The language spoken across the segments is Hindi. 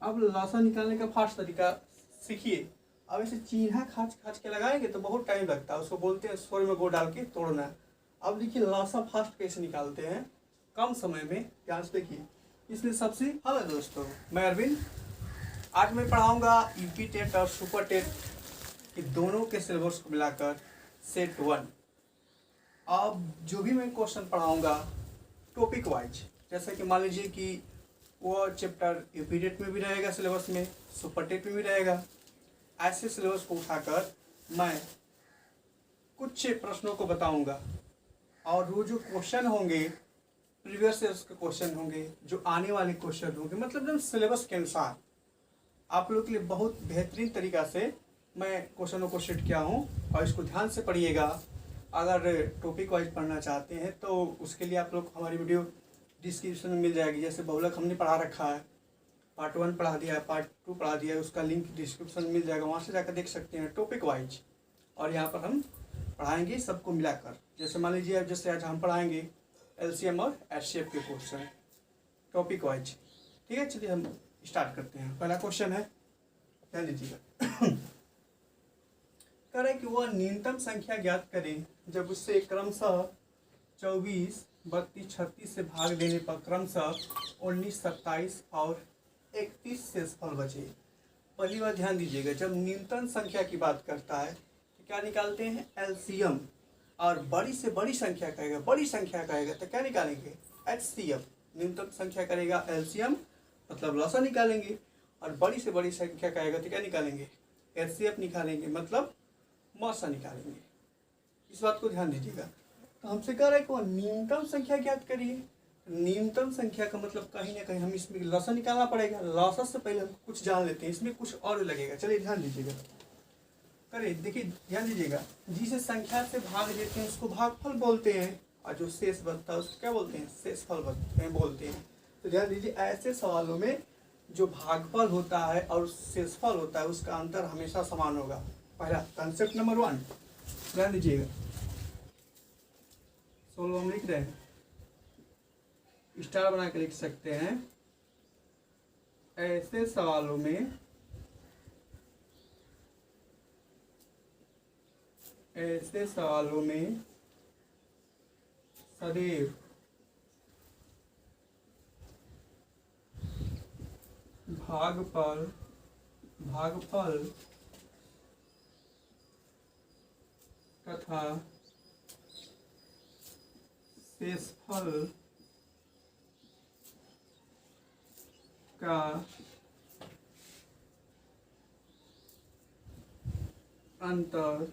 अब लाशा निकालने का फास्ट तरीका सीखिए। अब ऐसे चीन्हा खाच खाच के लगाएंगे तो बहुत टाइम लगता है, उसको बोलते हैं सोरे में गुड़ डाल के तोड़ना। अब देखिए लाशा फास्ट कैसे निकालते हैं कम समय में, ध्यान से देखिए। इसमें सबसे हेलो दोस्तों, मैं अरविंद। आज मैं पढ़ाऊंगा यूपी टेट और सुपर टेट के दोनों के सिलेबस को मिलाकर सेट 1। अब जो भी मैं क्वेश्चन पढ़ाऊंगा टॉपिक वाइज, जैसे कि मान लीजिए कि वो चैप्टर यूपी टेट में भी रहेगा सिलेबस में, सुपर टेट में भी रहेगा। ऐसे सिलेबस को उठाकर मैं कुछ प्रश्नों को बताऊंगा और वो जो क्वेश्चन होंगे प्रीवियस ईयर्स के क्वेश्चन होंगे, जो आने वाले क्वेश्चन होंगे, मतलब एकदम सिलेबस के अनुसार आप लोग के लिए बहुत बेहतरीन तरीका से मैं क्वेश्चनों को सेट किया हूँ। और इसको ध्यान से पढ़िएगा। अगर टॉपिक वाइज पढ़ना चाहते हैं तो उसके लिए आप लोग हमारी वीडियो डिस्क्रिप्शन में मिल जाएगी। जैसे बहुलक हमने पढ़ा रखा है, पार्ट 1 पढ़ा दिया है, पार्ट 2 पढ़ा दिया है, उसका लिंक डिस्क्रिप्शन में मिल जाएगा, वहाँ से जाकर देख सकते हैं टॉपिक वाइज। और यहाँ पर हम पढ़ाएंगे सबको मिलाकर। जैसे मान लीजिए अब जैसे आज हम पढ़ाएंगे एलसीएम और एचसीएफ के क्वेश्चन टॉपिक वाइज। ठीक है, चलिए हम स्टार्ट करते हैं। पहला क्वेश्चन है, ध्यान दीजिएगा। कह रहा है कि वह न्यूनतम संख्या ज्ञात करें जब उससे क्रमशः 24, 32, 36 से भाग देने पर क्रमशः 19, 27 और 31 शेषफल बचे। पहली बार ध्यान दीजिएगा, जब न्यूनतम संख्या की बात करता है तो क्या निकालते हैं एलसीएम, और बड़ी से बड़ी संख्या कहेगा, बड़ी संख्या कहेगा तो क्या निकालेंगे एचसीएफ। न्यूनतम संख्या करेगा एलसीएम मतलब लसा निकालेंगे, और बड़ी से बड़ी संख्या कहेगा तो क्या निकालेंगे एचसीएफ निकालेंगे, मतलब मौसा निकालेंगे। इस बात को ध्यान दीजिएगा। तो हमसे कह रहा है कि न्यूनतम संख्या ज्ञात करिए। न्यूनतम संख्या का मतलब कहीं ना कहीं हम इसमें लसा निकालना पड़ेगा। लसा से पहले हम कुछ जान लेते हैं, इसमें कुछ और लगेगा। चलिए ध्यान दीजिएगा, करिए, देखिए ध्यान दीजिएगा। जिसे संख्या से भाग देते हैं उसको भागफल बोलते हैं, और जो शेष बचता है उसको क्या बोलते हैं शेषफल बोलते हैं। तो ध्यान दीजिए, ऐसे सवालों में जो भागफल होता है और शेषफल होता है उसका अंतर हमेशा समान होगा। पहला कंसेप्ट नंबर 1, ध्यान दीजिएगा। सोल्व हम लिख रहे हैं, स्टार बना के लिख सकते हैं। ऐसे सवालों में सदैव भागफल तथा शेषफल का अंतर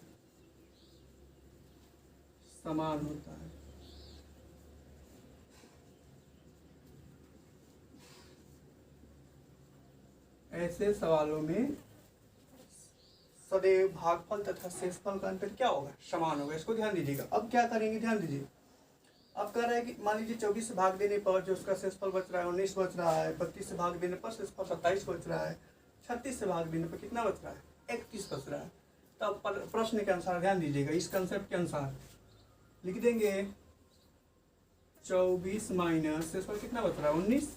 समान होता है। ऐसे सवालों में सदैव भागफल तथा शेषफल का अंतर क्या होगा समान होगा। इसको ध्यान दीजिएगा। अब क्या करेंगे, ध्यान दीजिए। अब कह रहा है कि मान लीजिए 24 से भाग देने पर जो उसका शेषफल बच रहा है 19 बच रहा है, 32 से भाग देने पर शेषफल 27 बच रहा है, 36 से भाग देने पर कितना बच रहा है 31 बच रहा है। तब प्रश्न के अनुसार ध्यान दीजिएगा, इस कंसेप्ट के अनुसार लिख देंगे 24 माइनस शेषफल कितना बच रहा है 19।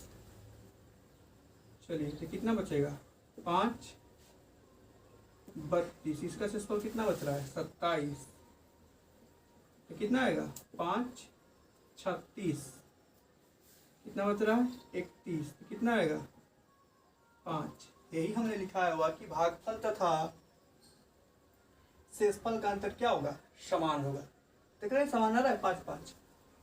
चलिए तो कितना बचेगा 5, 32, इसका शेषफल कितना बच रहा है 27, तो कितना आएगा 5, 36, कितना बच रहा है 31, तो कितना आएगा 5। यही हमने लिखा हुआ कि भागफल तथा शेषफल का अंतर क्या होगा समान होगा। देख रहे हैं समान आ रहा है 5, 5।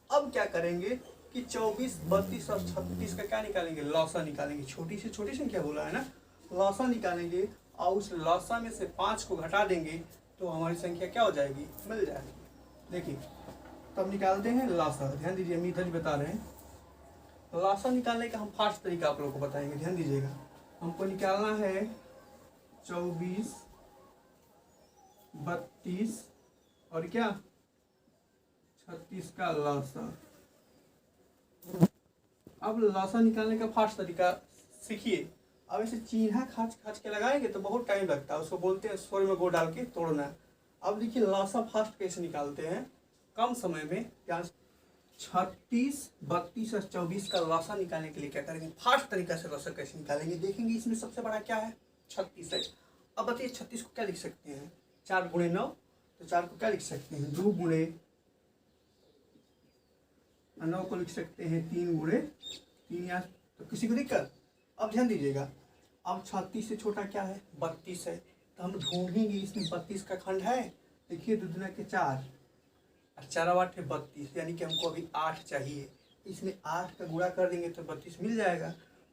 अब क्या करेंगे कि 24, 32 और 36 का क्या निकालेंगे लौसा निकालेंगे। छोटी से छोटी संख्या बोला है ना, लौसा निकालेंगे और उस लौसा में से 5 को घटा देंगे तो हमारी संख्या क्या हो जाएगी मिल जाएगी। देखिए तब निकालते हैं लौसा। ध्यान दीजिए, हम इधर ही बता रहे हैं। लौसा निकालने का हम फास्ट तरीका आप लोगों को बताएंगे। ध्यान दीजिएगा, हमको निकालना है 24, 32 और क्या 36 का लौसा। अब लौसा निकालने का फास्ट तरीका सीखिए। अब ऐसे चीन्हा खाच खाच के लगाएंगे तो बहुत टाइम लगता है, उसको बोलते हैं सोरे में गुड़ डाल के तोड़ना। अब देखिए लौसा फास्ट कैसे निकालते हैं कम समय में। यहाँ 36, 32 और 24 का लॉसा निकालने के लिए क्या करेंगे, फास्ट तरीका से लॉसा कैसे निकालेंगे देखेंगे। इसमें सबसे बड़ा क्या है, 36 है। अब बताइए 36 को क्या लिख सकते हैं, 4 गुणे 9, तो 4 को क्या लिख सकते हैं, 2 गुणे 9 को लिख सकते हैं 3 गुणे 3, यहाँ तो किसी को दिक्कत। अब ध्यान दीजिएगा, अब 36 से छोटा क्या है, 32 है, तो हम ढूंढेंगे इसमें 32 का खंड है। देखिए 2 दूना के 4 और 4 8 है 32, यानी कि हमको अभी 8 चाहिए। इसमें 8 का गुणा कर देंगे तो 32 मिल जाएगा।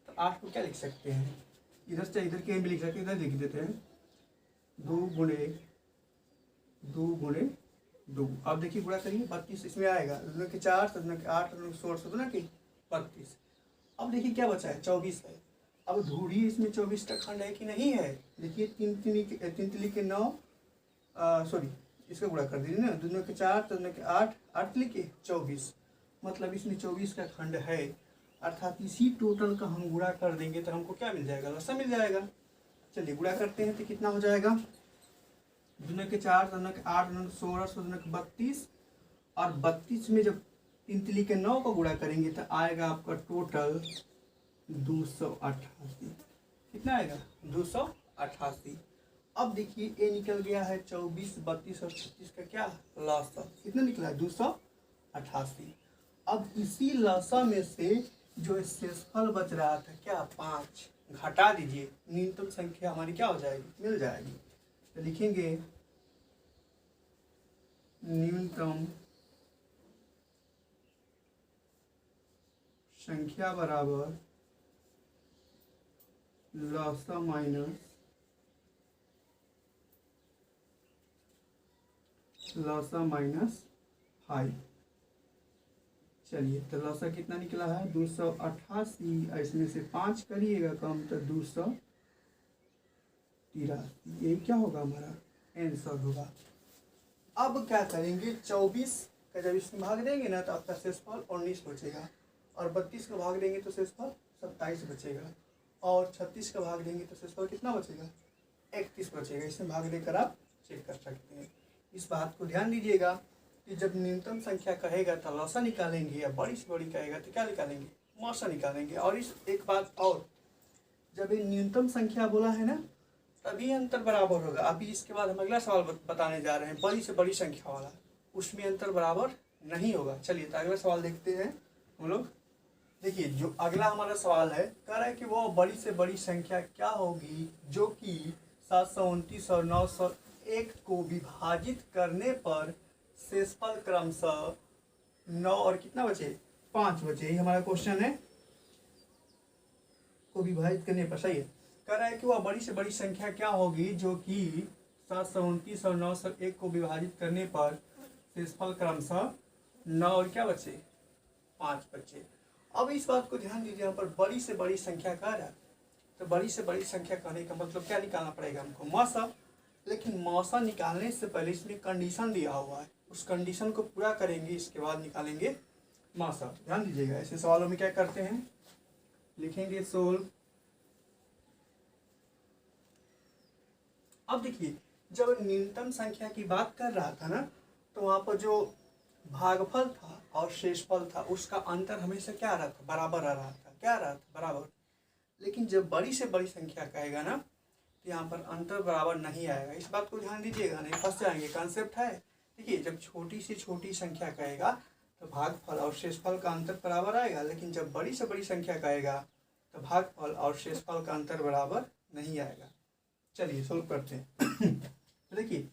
तो 8 को क्या लिख सकते हैं, इधर से इधर के भी लिख सकते हैं, इधर लिख देते हैं 2 गुणे 2। अब देखिए गुणा करिए 32 इसमें आएगा, 2 के 4 2 के 8 2 16 2 के 32। अब देखिए क्या बचा है, 24 है। अब ढूंढिए इसमें 24 का खंड है कि नहीं है। देखिए 3 तिली के 9, सॉरी इसका गुणा कर दीजिए ना, 2 के 4 2 के 8 8 तिली के 24, मतलब इसमें 24 का खंड है। अर्थात इसी टोटल का हम गुणा कर देंगे तो हमको क्या मिल जाएगा, लसा मिल जाएगा। चलिए गुणा करते हैं तो कितना हो जाएगा, 2 के 4 2 के 8 2 के 16 2 के 32, और 32 में जब 3 तिली के 9 को गुणा करेंगे तो आएगा आपका टोटल 288। कितना आएगा, 288। अब देखिए ए निकल गया है 24, 32 और 36 का क्या लसा, कितना निकला, 288। अब इसी लसा में से जो शेषफल बच रहा था क्या, 5, घटा दीजिए, न्यूनतम संख्या हमारी क्या हो जाएगी, मिल जाएगी। तो लिखेंगे न्यूनतम संख्या बराबर लसा माइनस लसा माइनस 5। चलिए तो लसा कितना निकला है, 288, इसमें से 5 करिएगा कम तो 283, यही क्या होगा हमारा आंसर होगा। अब क्या करेंगे, 24 का जब इसमें भाग देंगे ना तो आपका शेषफल 19 बचेगा, और 32 का भाग देंगे तो शेषफल 27 बचेगा, और 36 का भाग देंगे तो शेषफल कितना बचेगा, 31 बचेगा। इसमें भाग देकर आप चेक कर सकते हैं। इस बात को ध्यान दीजिएगा कि जब न्यूनतम संख्या कहेगा तो लसा निकालेंगे, या बड़ी से बड़ी कहेगा तो क्या निकालेंगे, मौसा निकालेंगे। और इस एक बात और, जब ये न्यूनतम संख्या बोला है ना तभी अंतर बराबर होगा। अभी इसके बाद हम अगला सवाल बताने जा रहे हैं, बड़ी से बड़ी संख्या वाला, उसमें अंतर बराबर नहीं होगा। चलिए तो अगला सवाल देखते हैं हम लोग। देखिए जो अगला हमारा सवाल है, कह रहा है कि वो बड़ी से बड़ी संख्या क्या होगी जो कि 729 और 901 को विभाजित करने पर शेषफल क्रमशः 9 और कितना बचे, 5 बचे। यही हमारा क्वेश्चन है, को विभाजित करने पर, सही है। कह रहा है कि वह बड़ी से बड़ी संख्या क्या होगी जो कि 729 और 901 को विभाजित करने पर शेषफल क्रमशः 9 और क्या बचे, 5 बचे। अब इस बात को ध्यान दीजिए, यहाँ पर बड़ी से बड़ी संख्या कह रहा है, तो बड़ी से बड़ी संख्या कहने का मतलब क्या निकालना पड़ेगा हमको, मौसा। लेकिन मौसा निकालने से पहले इसमें कंडीशन दिया हुआ है, उस कंडीशन को पूरा करेंगे, इसके बाद निकालेंगे मौसा। ध्यान दीजिएगा, ऐसे सवालों में क्या करते हैं, लिखेंगे सोल्व। अब देखिए जब न्यूनतम संख्या की बात कर रहा था ना, तो वहाँ पर जो भागफल था और शेषफल था उसका अंतर हमेशा क्या आ रहा था, बराबर आ रहा था, क्या आ रहा था, बराबर। लेकिन जब बड़ी से बड़ी संख्या कहेगा ना तो यहाँ पर अंतर बराबर नहीं आएगा। इस बात को ध्यान दीजिएगा, नहीं फंस जाएंगे, कॉन्सेप्ट है। देखिए जब छोटी से छोटी संख्या कहेगा तो भागफल और शेषफल का अंतर बराबर आएगा, लेकिन जब बड़ी से बड़ी संख्या कहेगा तो भागफल और शेषफल का अंतर बराबर नहीं आएगा। चलिए सोल्व करते हैं। देखिए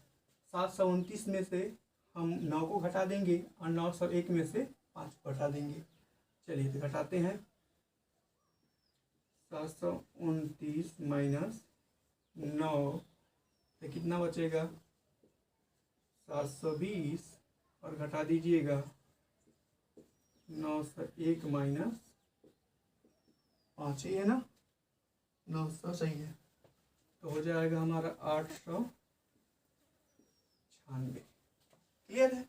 729 में से हम 9 को घटा देंगे और 901 में से 5 को घटा देंगे। चलिए तो घटाते हैं, 729 माइनस 9 तो कितना बचेगा, 720, और घटा दीजिएगा 901 माइनस 5, ही है ना, 900 सही है, तो हो जाएगा हमारा 896। क्लियर है।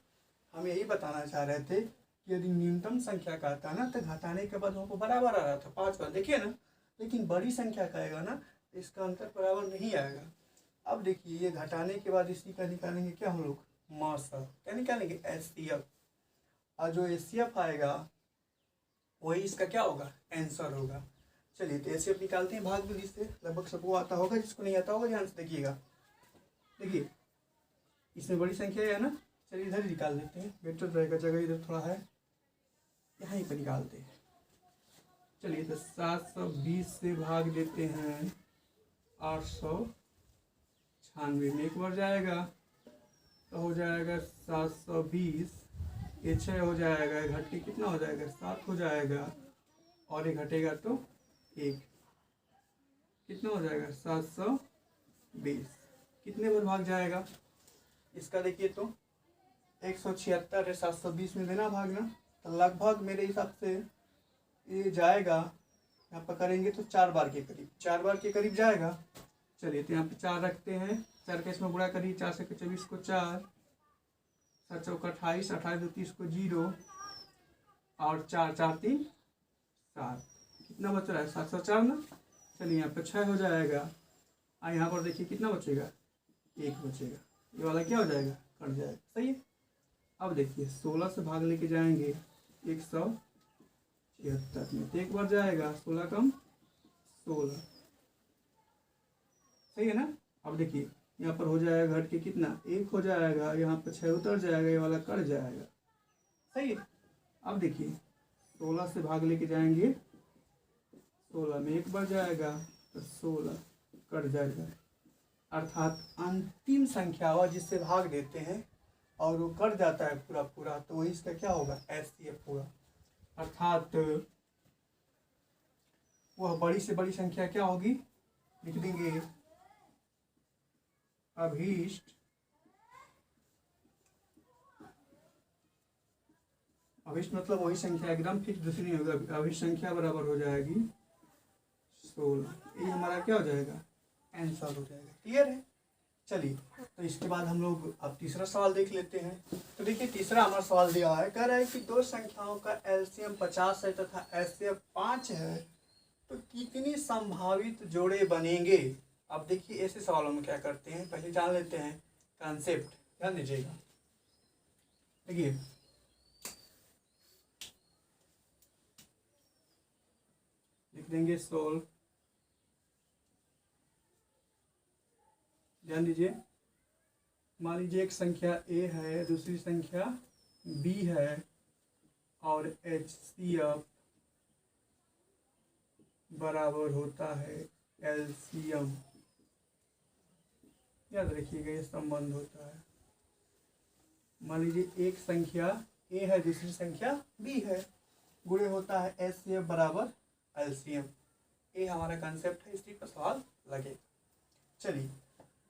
हम यही बताना चाह रहे थे कि यदि न्यूनतम संख्या का आता है ना तो घटाने के बाद हमको बराबर आ रहा था 5 बार, देखिए ना। लेकिन बड़ी संख्या कहेगा ना तो इसका अंतर बराबर नहीं आएगा। अब देखिए ये घटाने के बाद इसी का निकालेंगे क्या हम लोग, मौसा। क्या निकालेंगे, HCF। और जो एचसीएफ आएगा वही इसका क्या होगा, आंसर होगा। चलिए तो एचसीएफ निकालते हैं भाग विधि से, लगभग सबको आता होगा, जिसको नहीं आता होगा ध्यान से देखिएगा। देखिए इसमें बड़ी संख्या है ना, चलिए इधर ही निकाल लेते हैं, बेटर रहेगा, जगह इधर थोड़ा है, यहाँ पर निकालते हैं। चलिए तो 720 से भाग देते हैं 896 में, एक बार जाएगा तो हो जाएगा 720, ये 6 हो जाएगा, घट के कितना हो जाएगा 7 हो जाएगा, और ये घटेगा तो 1, कितना हो जाएगा 720। कितने बार भाग जाएगा इसका, देखिए तो 176 है, 720 में देना भागना, तो लगभग मेरे हिसाब से ये जाएगा, यहाँ पर करेंगे तो 4 बार के करीब, 4 बार के करीब जाएगा। चलिए तो यहाँ पे 4 रखते हैं, 4 के इसमें गुणा करिए, 4 से 24 को 4, 7 चौका 28, 28 दो 30 को 0, और 4 4 3 7, कितना बच रहा है 704 ना। चलिए यहाँ पे 6 हो जाएगा, और यहाँ पर देखिए कितना बचेगा 1 बचेगा, ये वाला क्या हो जाएगा, कट जाएगा, सही है। अब देखिए 16 से भाग लेके जाएंगे 176 में, तो एक बार जाएगा 16 कम 16, सही है ना। अब देखिए यहाँ पर हो जाएगा घट के कितना 1 हो जाएगा, यहाँ पर 6 उतर जाएगा, ये वाला कट जाएगा, सही है। अब देखिए 16 से भाग लेके जाएंगे 16 में, एक बार जाएगा तो 16 कट जाएगा, अर्थात अंतिम संख्या हुआ जिससे भाग देते हैं और वो कट जाता है पूरा पूरा, तो वही इसका क्या होगा एचसीएफ होगा। अर्थात वह बड़ी से बड़ी संख्या क्या होगी, लिख देंगे अभीष्ट, अभीष्ट मतलब वही संख्या, एकदम फिक्स दूसरी नहीं होगा, अभीष्ट संख्या बराबर हो जाएगी 16, ये हमारा क्या हो जाएगा आंसर हो जाएगा। क्लियर है। चलिए तो इसके बाद हम लोग अब तीसरा सवाल देख लेते हैं। तो देखिए तीसरा हमारा सवाल दिया है, कह रहा है कि दो संख्याओं का एलसीएम 50 है तथा एचसीएफ 5 है, तो कितनी संभावित जोड़े बनेंगे। अब देखिए ऐसे सवालों में क्या करते हैं, पहले जान लेते हैं कॉन्सेप्ट, ध्यान दीजिएगा। देखिए लिख देंगे सोल्व, ध्यान दीजिए। मान लीजिए एक संख्या ए है, दूसरी संख्या बी है, और एचसीएफ बराबर होता है एलसीएम, याद रखिएगा ये संबंध होता है। मान लीजिए एक संख्या ए है, दूसरी संख्या बी है, गुणे होता है एचसीएफ बराबर एलसीएम। ये हमारा कंसेप्ट है, इसी पर सवाल लगेगा। चलिए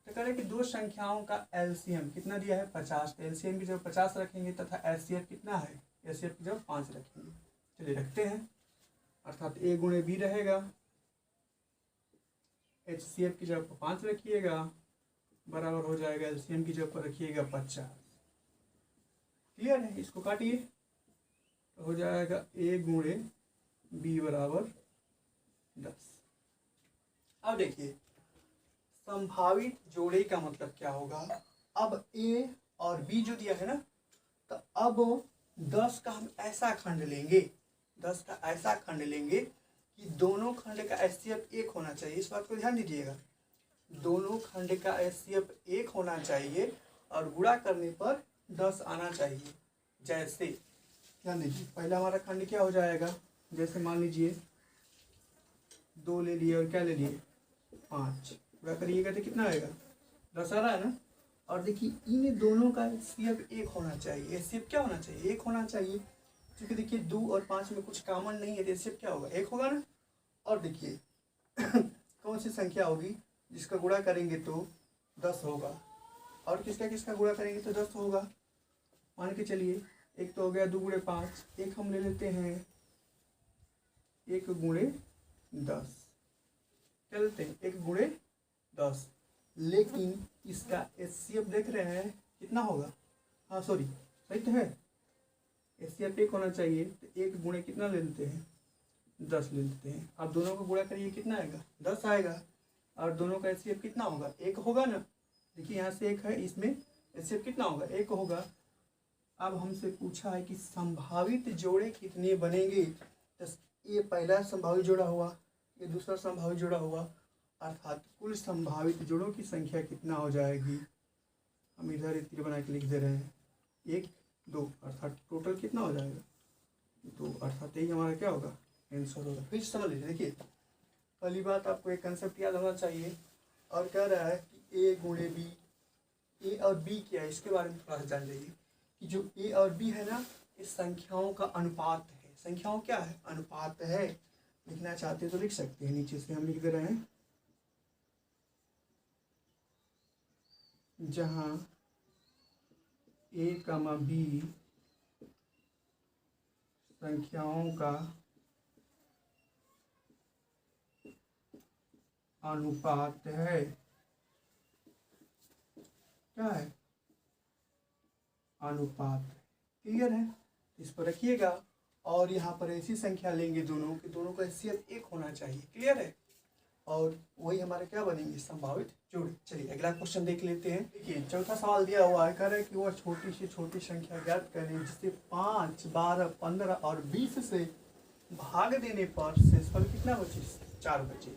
तो कह रहे कि दो संख्याओं का एलसीएम कितना दिया है 50, तो एलसीएम की जगह 50 रखेंगे तथा एचसीएफ कितना है, एचसीएफ की जगह 5 रखेंगे। चलिए रखते हैं, अर्थात ए गुणे बी रहेगा, एचसीएफ की जगह 5 रखिएगा, बराबर हो जाएगा एलसीएम की जगह पर रखिएगा 50। क्लियर है, इसको काटिए तो हो जाएगा ए गुणे बी बराबर 10। अब देखिए संभावित जोड़े का मतलब क्या होगा। अब ए और बी जो दिया है ना, तो अब 10 का हम ऐसा खंड लेंगे, 10 का ऐसा खंड लेंगे कि दोनों खंड का एचसीएफ 1 होना चाहिए। इस बात को ध्यान दीजिएगा, दोनों खंड का एचसीएफ 1 होना चाहिए और गुणा करने पर 10 आना चाहिए। जैसे ध्यान दीजिए, पहला हमारा खंड क्या हो जाएगा, जैसे मान लीजिए 2 ले लिए और क्या ले लिए 5, पूरा करिएगा तो कितना आएगा 10 आ रहा है ना। और देखिए इन दोनों का एचसीएफ 1 होना चाहिए, एचसीएफ क्या होना चाहिए 1 होना चाहिए, क्योंकि देखिए 2 और 5 में कुछ कॉमन नहीं है, तो एचसीएफ क्या होगा 1 होगा ना। और देखिए कौन सी संख्या होगी जिसका गुणा करेंगे तो 10 होगा, और किसका किसका गुणा करेंगे तो 10 होगा। मान के चलिए एक तो हो गया 2 गुणे 5, एक हम ले लेते हैं 1 गुणे 10, क्या लेते हैं 1 गुणे 10, लेकिन इसका एचसीएफ देख रहे हैं कितना होगा, हाँ सॉरी सही तो है, एचसीएफ 1 होना चाहिए, तो 1 गुणे कितना ले लेते हैं 10 ले लेते हैं। अब दोनों को गुणा करिए कितना आएगा 10 आएगा, और दोनों का एचसीएफ कितना होगा 1 होगा ना। देखिए यहाँ से 1 है, इसमें एचसीएफ कितना होगा 1 होगा, अब हमसे पूछा है कि संभावित जोड़े कितने बनेंगे। तो ये पहला संभावित जोड़ा हुआ, ये दूसरा संभावित जोड़ा हुआ, अर्थात कुल संभावित जोड़ों की संख्या कितना हो जाएगी। हम इधर तीर बना के लिख दे रहे हैं, 1 2, अर्थात टोटल कितना हो जाएगा 2, अर्थात यही हमारा क्या होगा आंसर होगा। फिर समझ लीजिए, देखिए पहली बात आपको एक कंसेप्ट याद होना चाहिए, और कह रहा है कि ए गुणे बी, ए और बी क्या है इसके बारे में थोड़ा सा जान लीजिए कि जो ए और बी है ना, इस संख्याओं का अनुपात है। संख्याओं क्या है, अनुपात है। लिखना चाहते हैं तो लिख सकते हैं, नीचे से हम लिख दे रहे हैं, जहाँ ए कमा बी संख्याओं का अनुपात है। क्या है, अनुपात। क्लियर है, इस पर रखिएगा। और यहाँ पर ऐसी संख्या लेंगे दोनों कि दोनों का हैसियत 1 होना चाहिए। क्लियर है, और वही हमारे क्या बनेंगे संभावित जोड़े। चलिए अगला क्वेश्चन देख लेते हैं। देखिए चौथा सवाल दिया हुआ है, कह रहे हैं कि वह छोटी से छोटी संख्या ज्ञात करें जिससे 5, 12, 15 और 20 से भाग देने पर शेषफल कितना बचे, 4 बचे।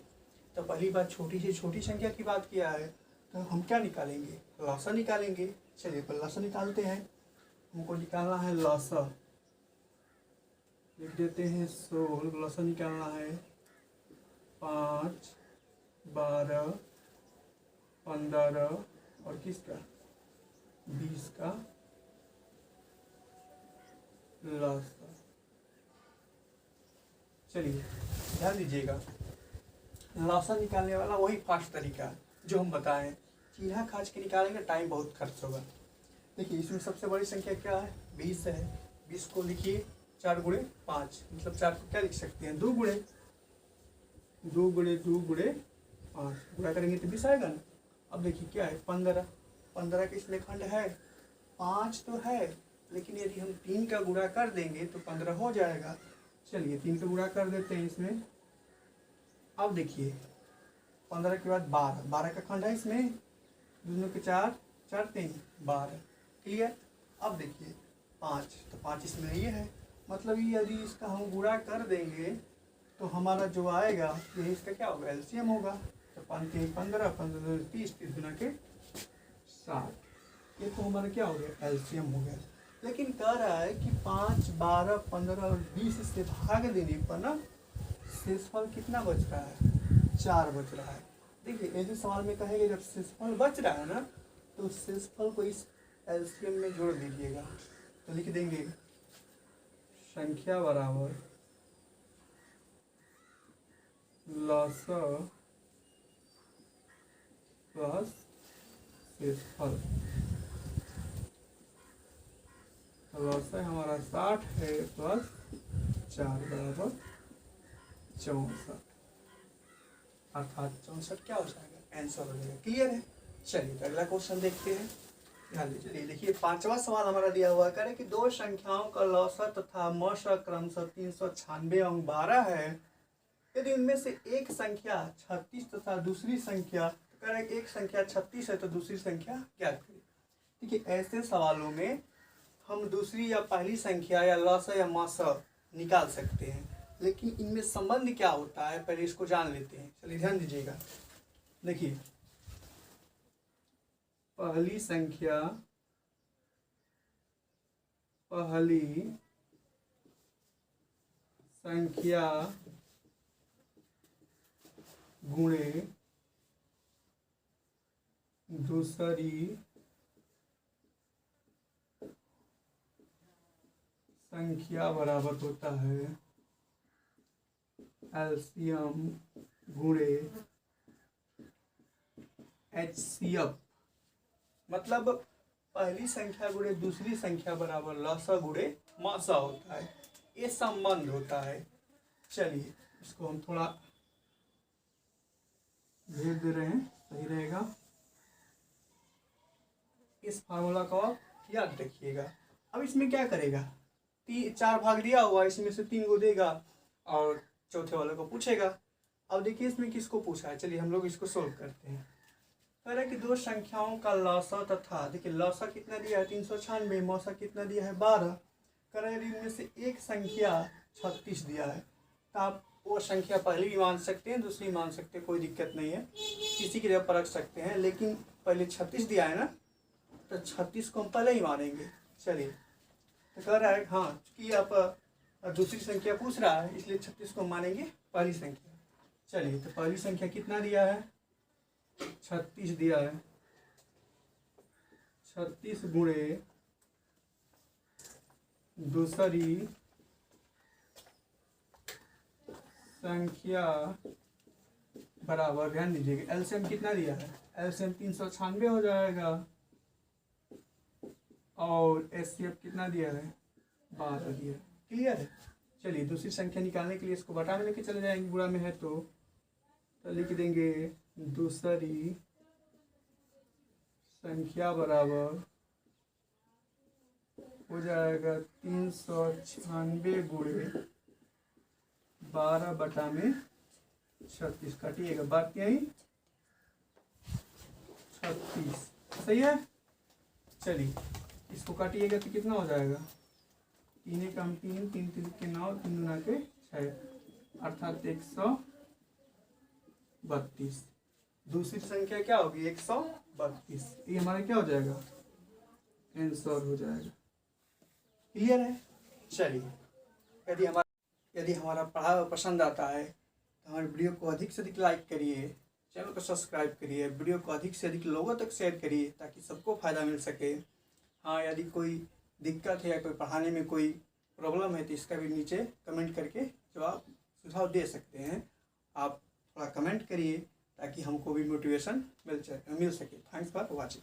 तो पहली बात छोटी से छोटी संख्या की बात किया है, तो हम क्या निकालेंगे, लसा निकालेंगे। चलिए पर लसा निकालते हैं। हमको निकालना है लसा, लिख देते हैं 16। लसा निकालना है 5, 12, 15 और किसका 20 का लसा। चलिए ध्यान दीजिएगा, लसा निकालने वाला वही फास्ट तरीका जो हम बताएं, चील्हा खाच के निकालेंगे, टाइम बहुत खर्च होगा। देखिए इसमें सबसे बड़ी संख्या क्या है, 20 है। 20 को लिखिए 4 गुणे 5, मतलब 4 को क्या लिख सकते हैं, 2 गुणे 2 गुणे 2 गुणे 5, गुणा करेंगे तो 20 आएगा ना। अब देखिए क्या है 15, 15 का इसमें खंड है, 5 तो है, लेकिन यदि हम 3 का गुणा कर देंगे तो 15 हो जाएगा। चलिए 3 का गुणा कर देते हैं इसमें। अब देखिए 15 के बाद 12, 12 का खंड है इसमें, दोनों के 4, 4 3 12। क्लियर। अब देखिए 5, तो 5 इसमें ये है, मतलब ये यदि इसका हम गुणा कर देंगे तो हमारा जो आएगा ये इसका क्या होगा, एलसीएम होगा। तो 5 3 15, 15 30, 30 गुना के 60, ये तो हमारा क्या हो गया, एलसीएम हो गया। लेकिन कह रहा है कि 5, 12, 15 और 20 से भाग देने पर ना शेषफल कितना बच रहा है, 4 बच रहा है। देखिए ऐसे सवाल में कहेंगे जब शेषफल बच रहा है ना, तो शेषफल को इस एलसीएम में जोड़ दीजिएगा। तो लिख देंगे संख्या बराबर लसा प्लस शेषफल। लसा हमारा 60 है प्लस 4 बराबर 64, अर्थात 64 क्या हो जाएगा, आंसर हो जाएगा। क्लियर है। चलिए तो अगला क्वेश्चन देखते हैं। ध्यान दीजिए, देखिए 5वां सवाल हमारा दिया हुआ है, करें कि 2 संख्याओं का लौसा तथा मौसा क्रमशः 396 और 12 है। यदि उनमें से एक संख्या 36 तथा दूसरी संख्या, करें एक संख्या 36 है तो दूसरी संख्या ज्ञात करें। देखिए ऐसे सवालों में हम दूसरी या पहली संख्या या लौसा या मौसा निकाल सकते हैं, लेकिन इनमें संबंध क्या होता है पहले इसको जान लेते हैं। चलिए ध्यान दीजिएगा, देखिए पहली संख्या गुणे दूसरी संख्या बराबर होता है एलसीएम गुणे एचसीएफ। मतलब पहली संख्या गुणे दूसरी संख्या बराबर लसा गुणे मसा होता है, ये संबंध होता है। चलिए इसको हम थोड़ा भेज दे रहे हैं, सही रहेगा। इस फार्मूला को आप याद रखिएगा। अब इसमें क्या करेगा, 4 भाग दिया हुआ, इसमें से 3 को देगा और चौथे वाले को पूछेगा। अब देखिए इसमें किसको पूछा है, चलिए हम लोग इसको सोल्व करते हैं। कह रहे कि दो संख्याओं का लौसा तथा, देखिए लौसा कितना दिया है 396, मौसा कितना दिया है 12। कह रहे इनमें से एक संख्या 36 दिया है, तो आप वो संख्या पहली भी मान सकते हैं, दूसरी मान सकते हैं, कोई दिक्कत नहीं है, किसी की जगह पर रख सकते हैं। लेकिन पहले 36 दिया है ना, तो 36 को हम पहले ही मानेंगे। चलिए, तो कह रहा है हाँ, चूँकि आप दूसरी संख्या पूछ रहा है इसलिए 36 को मानेंगे पहली संख्या। चलिए, तो पहली संख्या कितना दिया है 36 दिया है। 36 गुणे दूसरी संख्या बराबर, ध्यान दीजिएगा एलसीएम कितना दिया है, एलसीएम 396 हो जाएगा और एचसीएफ कितना दिया है 12 दिया है। क्लियर है। चलिए, दूसरी संख्या निकालने के लिए इसको बटा में लेके चले जाएंगे, गुणा में है तो लिख देंगे दूसरी संख्या बराबर हो जाएगा 396 गुणे 12 बटा में 36, काटिएगा बात क्या ही 36, सही है। चलिए, इसको काटिएगा तो कितना हो जाएगा, 3 कम 3, 3 3 के 9, 3 गुना के 6, अर्थात 132। दूसरी संख्या क्या होगी 132, ये हमारा क्या हो जाएगा आंसर हो जाएगा। क्लियर है। चलिए, यदि हमारा पढ़ावा पसंद आता है तो हमारे वीडियो को अधिक से अधिक लाइक करिए, चैनल को सब्सक्राइब करिए, वीडियो को अधिक से अधिक लोगों तक शेयर करिए ताकि सबको फ़ायदा मिल सके। हाँ, यदि कोई दिक्कत है या कोई पढ़ाने में कोई प्रॉब्लम है तो इसका भी नीचे कमेंट करके जवाब सुझाव दे सकते हैं। आप थोड़ा कमेंट करिए ताकि हमको भी मोटिवेशन मिल सके। Thanks for watching.